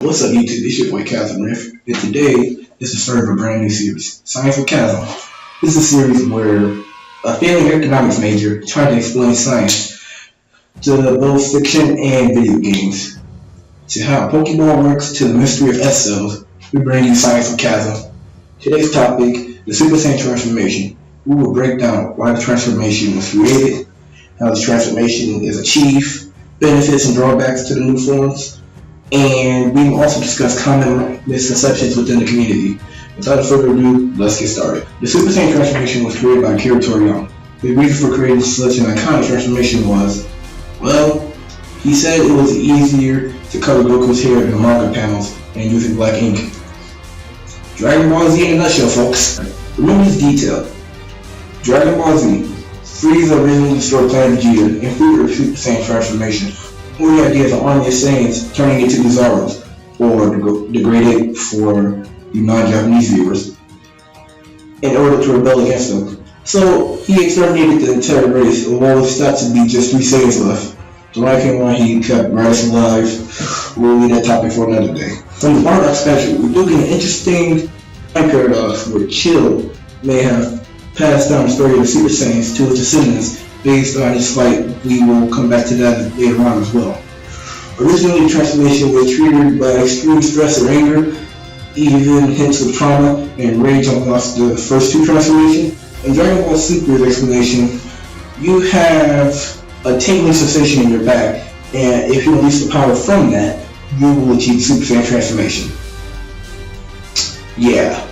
What's up, YouTube? It's your boy ChasmRift, and today is the start of a brand new series, Science with Chasm. This is a series where a failing economics major tries to explain science to both fiction and video games. To how Pokemon works to the mystery of S cells, we bring you Science with Chasm. Today's topic, the Super Saiyan transformation. We will break down why the transformation was created, how the transformation is achieved, benefits and drawbacks to the new forms, and we will also discuss common misconceptions within the community. Without further ado, let's get started. The Super Saiyan transformation was created by Akira Toriyama. The reason for creating such an iconic transformation was, well, he said it was easier to color Goku's hair in the manga panels and using black ink. Dragon Ball Z in a nutshell, folks. Remember this detail. Dragon Ball Z, Frieza originally destroyed Planet Vegeta and through the Super Saiyan transformation, or the idea of the army of Saiyans turning into Uzaros, or the Great Ape for the non-Japanese viewers, in order to rebel against them. So he exterminated the entire race, although it stopped to be just 3 Saiyans left. The Lycan one he kept Raditz alive. We'll leave that topic for another day. From the Bardock special, we do get an interesting time paradox where Chill may have passed down the story of the Super Saiyans to his descendants based on his fight. We will come back to that later on as well. Originally, the transformation was triggered by extreme stress or anger, even hints of trauma and rage amongst the first 2 transformations. In Dragon Ball Super's explanation, you have a tingling sensation in your back, and if you release the power from that, you will achieve Super Saiyan transformation. Yeah.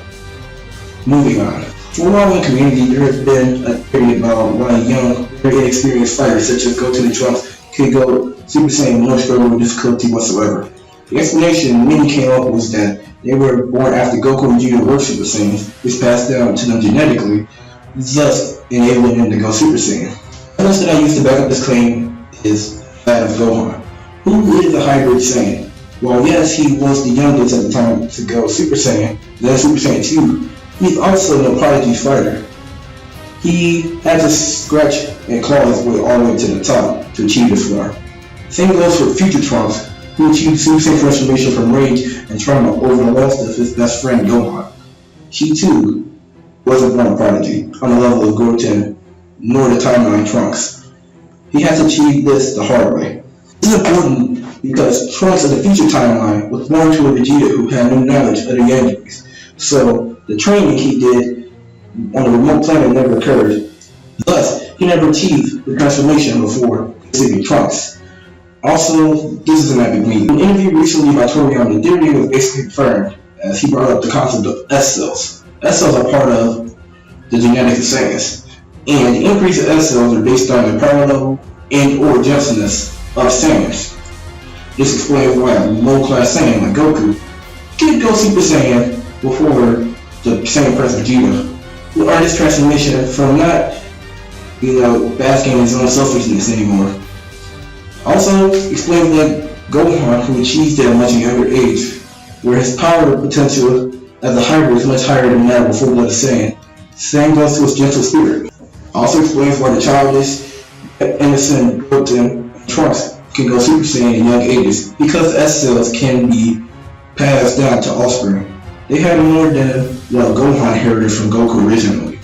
Moving on. For a while in the community, there has been a theory about why young, very inexperienced fighters such as Goku and Trunks could go Super Saiyan with no struggle or difficulty whatsoever. The explanation many came up was that they were born after Goku and Vegeta were Super Saiyans, which passed down to them genetically, thus enabling them to go Super Saiyan. The evidence that I used to back up this claim is that of Gohan, who is a hybrid Saiyan. While yes, he was the youngest at the time to go Super Saiyan, then Super Saiyan 2, he's also no prodigy fighter. He had to scratch and claw his way all the way to the top to achieve this form. Same goes for future Trunks, who achieved Super Saiyan transformation from rage and trauma over the loss of his best friend Gohan. He too wasn't born a prodigy on the level of Goten nor the timeline Trunks. He had to achieve this the hard way. This is important because Trunks of the future timeline was born to a Vegeta who had no knowledge of the Yankees. So the training he did on a remote planet never occurred. Thus, he never achieved the transformation before receiving Trunks. Also, this is an epic meet. In an interview recently by Toriyama, the theory was basically confirmed as he brought up the concept of S cells. S cells are part of the genetics of Saiyans, and the increase of S cells are based on the power level and or gentleness of Saiyans. This explains why a low-class Saiyan like Goku could go Super Saiyan before the Saiyan President Vegeta, who earned his transformation from not, basking in his own selfishness anymore. Also explains that Gohan, who achieved it at a much younger age, where his power potential as a hybrid is much higher than that of a full-blooded Saiyan. Same goes to his gentle spirit. Also explains why the childish, innocent Goten and Trunks can go Super Saiyan in young ages, because S cells can be passed down to offspring. They had more than what Gohan inherited from Goku originally.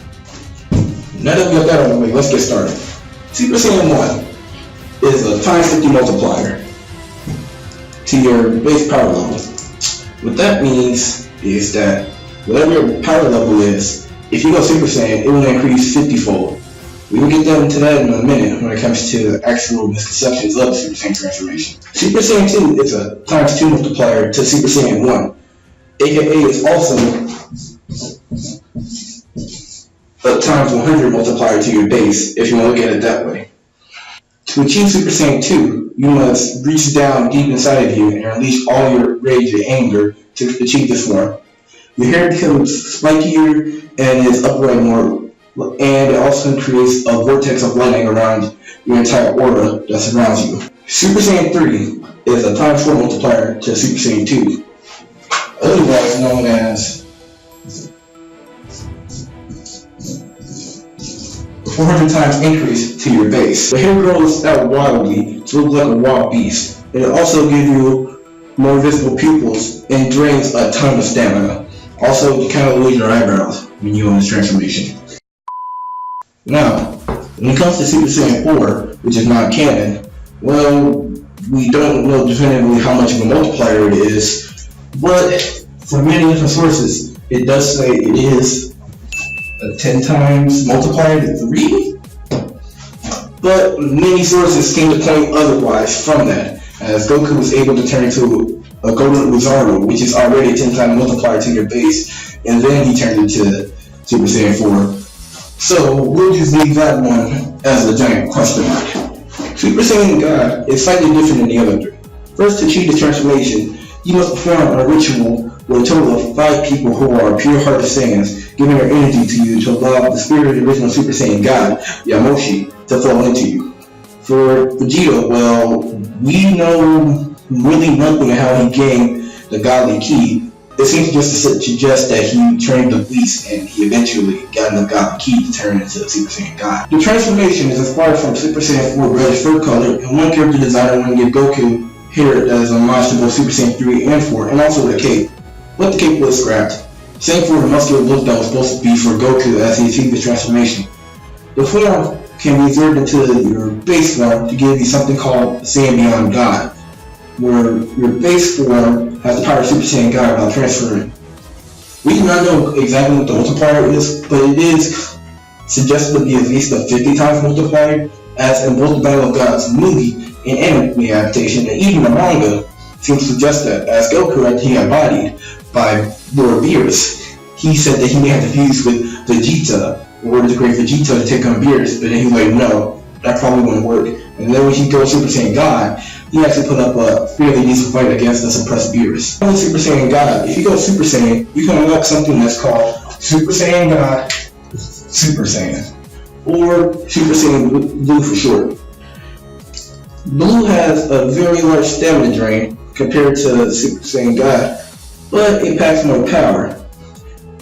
Now that we got that out of the way, let's get started. Super Saiyan 1 is a times 50 multiplier to your base power level. What that means is that whatever your power level is, if you go Super Saiyan, it will increase 50-fold. We will get into that in a minute when it comes to the actual misconceptions of the Super Saiyan transformation. Super Saiyan 2 is a times 2 multiplier to Super Saiyan 1. AKA is also a times 100 multiplier to your base, if you want to look at it that way. To achieve Super Saiyan 2, you must reach down deep inside of you and unleash all your rage and anger to achieve this form. Your hair becomes spikier and is upright more, and it also creates a vortex of lightning around your entire aura that surrounds you. Super Saiyan 3 is a times 4 multiplier to Super Saiyan 2, otherwise known as 400 times increase to your base. The hair grows out wildly to look like a wild beast. It'll also give you more visible pupils, and drains a ton of stamina. Also, you kind of lose your eyebrows when you own this transformation. Now, when it comes to Super Saiyan 4, which is not canon, well, we don't know definitively how much of a multiplier it is, but for many different sources, it does say it is a 10 times multiplier to 3, but many sources seem to point otherwise from that, as Goku was able to turn into a Golden Wizardo, which is already a 10 times multiplier to your base, and then he turned into Super Saiyan 4. So we'll just leave that one as a giant question mark. Super Saiyan God is slightly different than the other three. First, to achieve the transformation, you must perform a ritual with a total of 5 people who are pure-hearted Saiyans, giving their energy to you to allow the spirit of the original Super Saiyan God, Yamoshi, to flow into you. For Vegeta, well, we know really nothing of how he gained the godly ki. It seems just to suggest that he trained the beast and he eventually got the godly ki to turn into Super Saiyan God. The transformation is inspired from Super Saiyan 4 reddish fur color, and one character designer wanted to give Goku hair that is a homage to both Super Saiyan 3 and 4, and also the cape. But the cape was scrapped. Same for the muscular look that was supposed to be for Goku as he achieved the transformation. The form can be reserved into your base form to give you something called Saiyan Beyond God, where your base form has the power of Super Saiyan God while transferring. We do not know exactly what the multiplier is, but it is suggested to be at least a 50 times multiplier, as in both the Battle of Gods movie and anime adaptation, and even the manga seems to suggest that, as Goku after he got bodied by Lord Beerus, he said that he may have to fuse with Vegeta in order to create Vegeta to take on Beerus, but then he was like, no, that probably wouldn't work. And then when he goes Super Saiyan God, he actually put up a fairly decent fight against the suppressed Beerus. Only Super Saiyan God, if you go Super Saiyan, you can unlock something that's called Super Saiyan God, Super Saiyan, or Super Saiyan Blue for short. Blue has a very large stamina drain compared to Super Saiyan God, but it packs more power.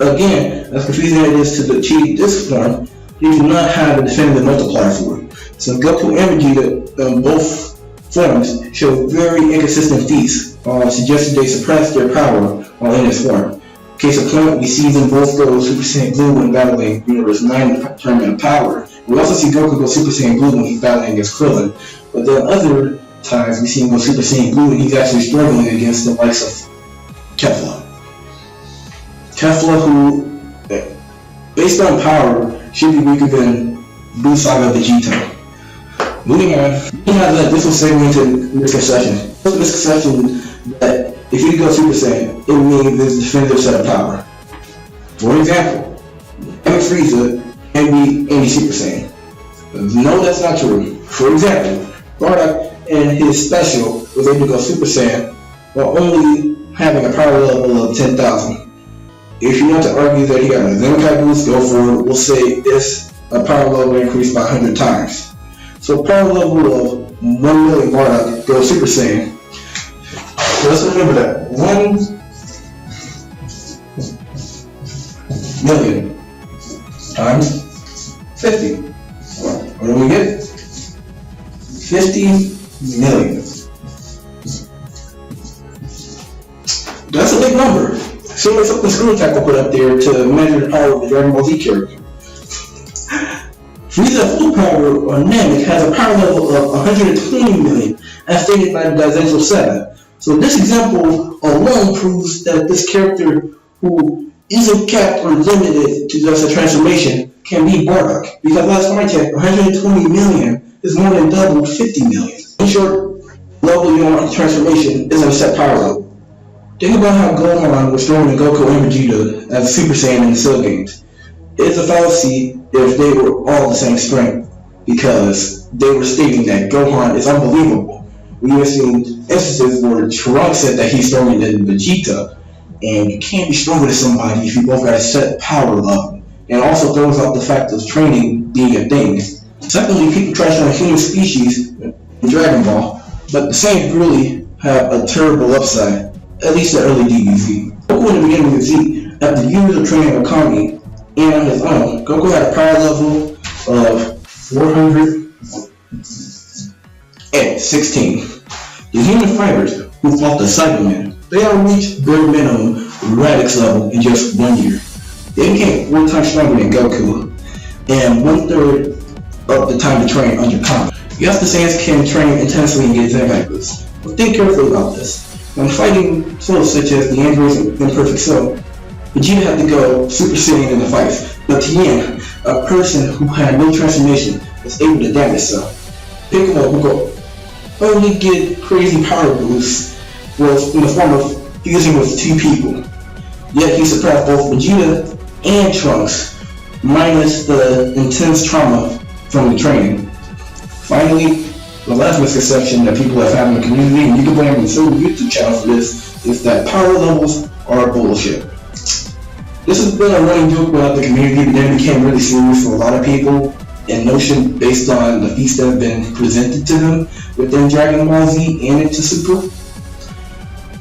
Again, as confusing as it is to achieve this form, you do not have a definitive multiplier for it. So Goku and Vegeta, both forms, show very inconsistent feats, suggesting they suppress their power while in this form. Case in point, we see them both go Super Saiyan Blue when battling Universe 9 Tournament of Power. We also see Goku go Super Saiyan Blue when he's battling against Krillin, but then other times we see him go Super Saiyan Blue and he's actually struggling against the likes of Kefla. Kefla, who, based on power, should be weaker than Blue Saga Vegeta. Moving on, we have that this will segue into misconception. There's a misconception that if you go Super Saiyan, it means there's a definitive set of power. For example, Emmett Frieza can be any Super Saiyan. No, that's not true. For example, Bardock in his special was able to go Super Saiyan while only having a power level of 10,000. If you want to argue that he got a Zenkai boost, go for it. We'll say it's a power level increased by 100 times. So power level of 1 million Bardock goes Super Saiyan. So let's remember that. 1 million times 50. What do we get? 50 million. That's a big number. Similar to something Screw Attack will put up there to measure the power of the Dragon Ball Z character. Frieza full power on Namek has a power level of 120 million, as stated by Daizenshou 7. So this example alone proves that this character, who isn't capped or limited to just a transformation, can be Bardock. Because last time I checked, 120 million is more than double 50 million. In short, level you want transformation isn't a set power level. Think about how Gohan was throwing Goku and Vegeta as a Super Saiyan in the Cell games. It's a fallacy if they were all the same strength, because they were stating that Gohan is unbelievable. We have seen instances where Trunks said that he's stronger than Vegeta, and you can't be stronger than somebody if you both got a set power level. And also throws out the fact of training being a thing. Secondly, people trash on human species in Dragon Ball, but the Saiyans really have a terrible upside. At least the early DBZ. Goku in the beginning of Z, after years of training Akami and on his own, Goku had a power level of 416. The human fighters who fought the Cybermen. They all reached bare minimum Radix level in just 1 year. They became 4 times stronger than Goku, and 1/3 of the time to train under combat. Yes, the Saiyans can train intensely and get Zenkai boosts, but think carefully about this. When fighting foes such as the androids and Imperfect Cell, Vegeta had to go Super Saiyan in the fights, but Tien, a person who had no transformation, was able to damage Cell. Piccolo, who could only get crazy power boosts, was in the form of fusing with 2 people. Yet he surpassed both Vegeta and Trunks, minus the intense trauma from the training. Finally, the last misconception that people have had in the community, and you can blame certain YouTube channels for this, is that power levels are bullshit. This has been a running joke throughout the community, but then it became really serious for a lot of people, and notion based on the feats that have been presented to them within Dragon Ball Z and into Super.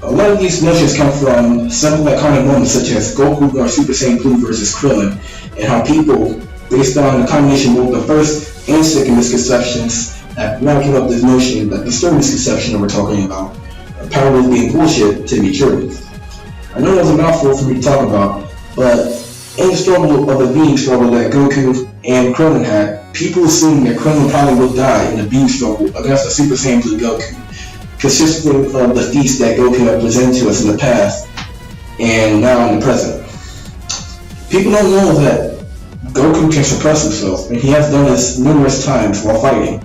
A lot of these notions come from simple iconic moments such as Goku or Super Saiyan Blue versus Krillin, and how people, based on the combination of both the first and second misconceptions, have now given up this notion that the third misconception that we're talking about, power levels being bullshit, to be true. I know that was a mouthful for me to talk about, but in the struggle of the being struggle that Goku and Krillin had, people assumed that Krillin probably would die in the being struggle against the Super Saiyan Blue Goku, consisting of the feats that Goku had presented to us in the past and now in the present. People don't know that Goku can suppress himself, and he has done this numerous times while fighting.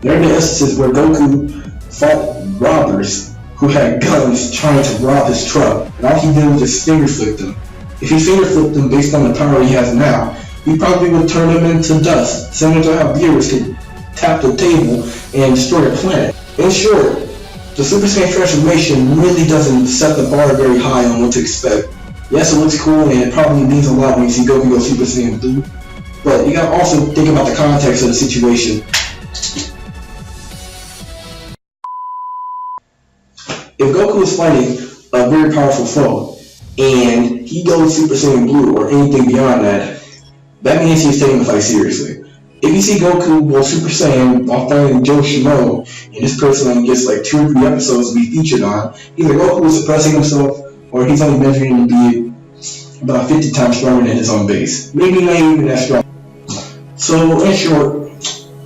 There are the instances where Goku fought robbers who had guns trying to rob his truck, and all he did was just finger flick them. If he finger flipped them based on the power he has now, he probably would turn them into dust, similar to how viewers could tap the table and destroy a planet. In short, the Super Saiyan transformation really doesn't set the bar very high on what to expect. Yes, it looks cool and it probably means a lot when you see Goku go Super Saiyan Blue, but you gotta also think about the context of the situation. If Goku is fighting a very powerful foe and he goes Super Saiyan Blue or anything beyond that, that means he's taking the fight seriously. If you see Goku go Super Saiyan while fighting Joe Schmo, and this person gets like 2 or 3 episodes to be featured on, either Goku is suppressing himself or he's only measuring to be about 50 times stronger than his own base. Maybe not even that strong. So in short,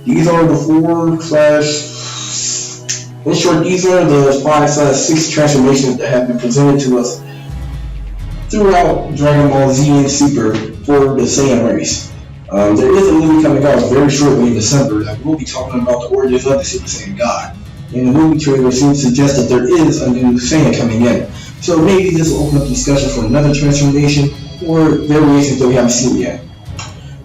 these are the 5/6 transformations that have been presented to us throughout Dragon Ball Z and Super for the Saiyan race. There is a movie coming out very shortly in December that will be talking about the origins of the Super Saiyan God. And the movie trailer seems to suggest that there is a new Saiyan coming in. So maybe this will open up discussion for another transformation or variations that we haven't seen yet.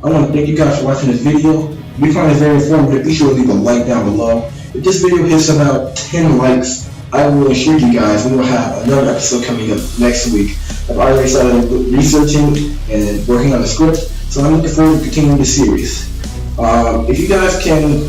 I want to thank you guys for watching this video. If you find it very informative, be sure to leave a like down below. If this video hits about 10 likes, I will assure you guys we will have another episode coming up next week. I've already started researching and working on the script, so I'm looking forward to continuing this series. If you guys can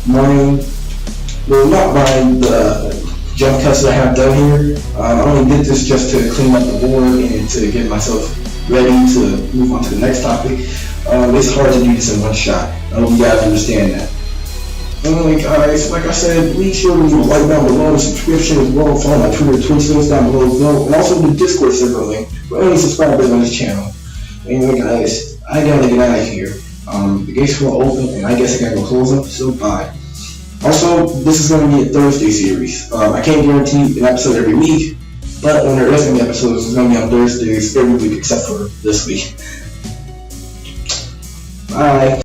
not mind the jump cuts that I have done here. I only did this just to clean up the board and to get myself ready to move on to the next topic. It's hard to do this in one shot. I hope you guys understand that. Anyway guys, like I said, be sure to leave a like down below, the subscription as well, follow my Twitter, Twitch links down below as well, and also the Discord server link for any subscribers on this channel. Anyway guys, I gotta get out of here. The gates will open and I guess I gotta go close them, so bye. Also, this is going to be a Thursday series. I can't guarantee an episode every week, but when there is going to be episodes, it's going to be on Thursdays every week except for this week. Bye.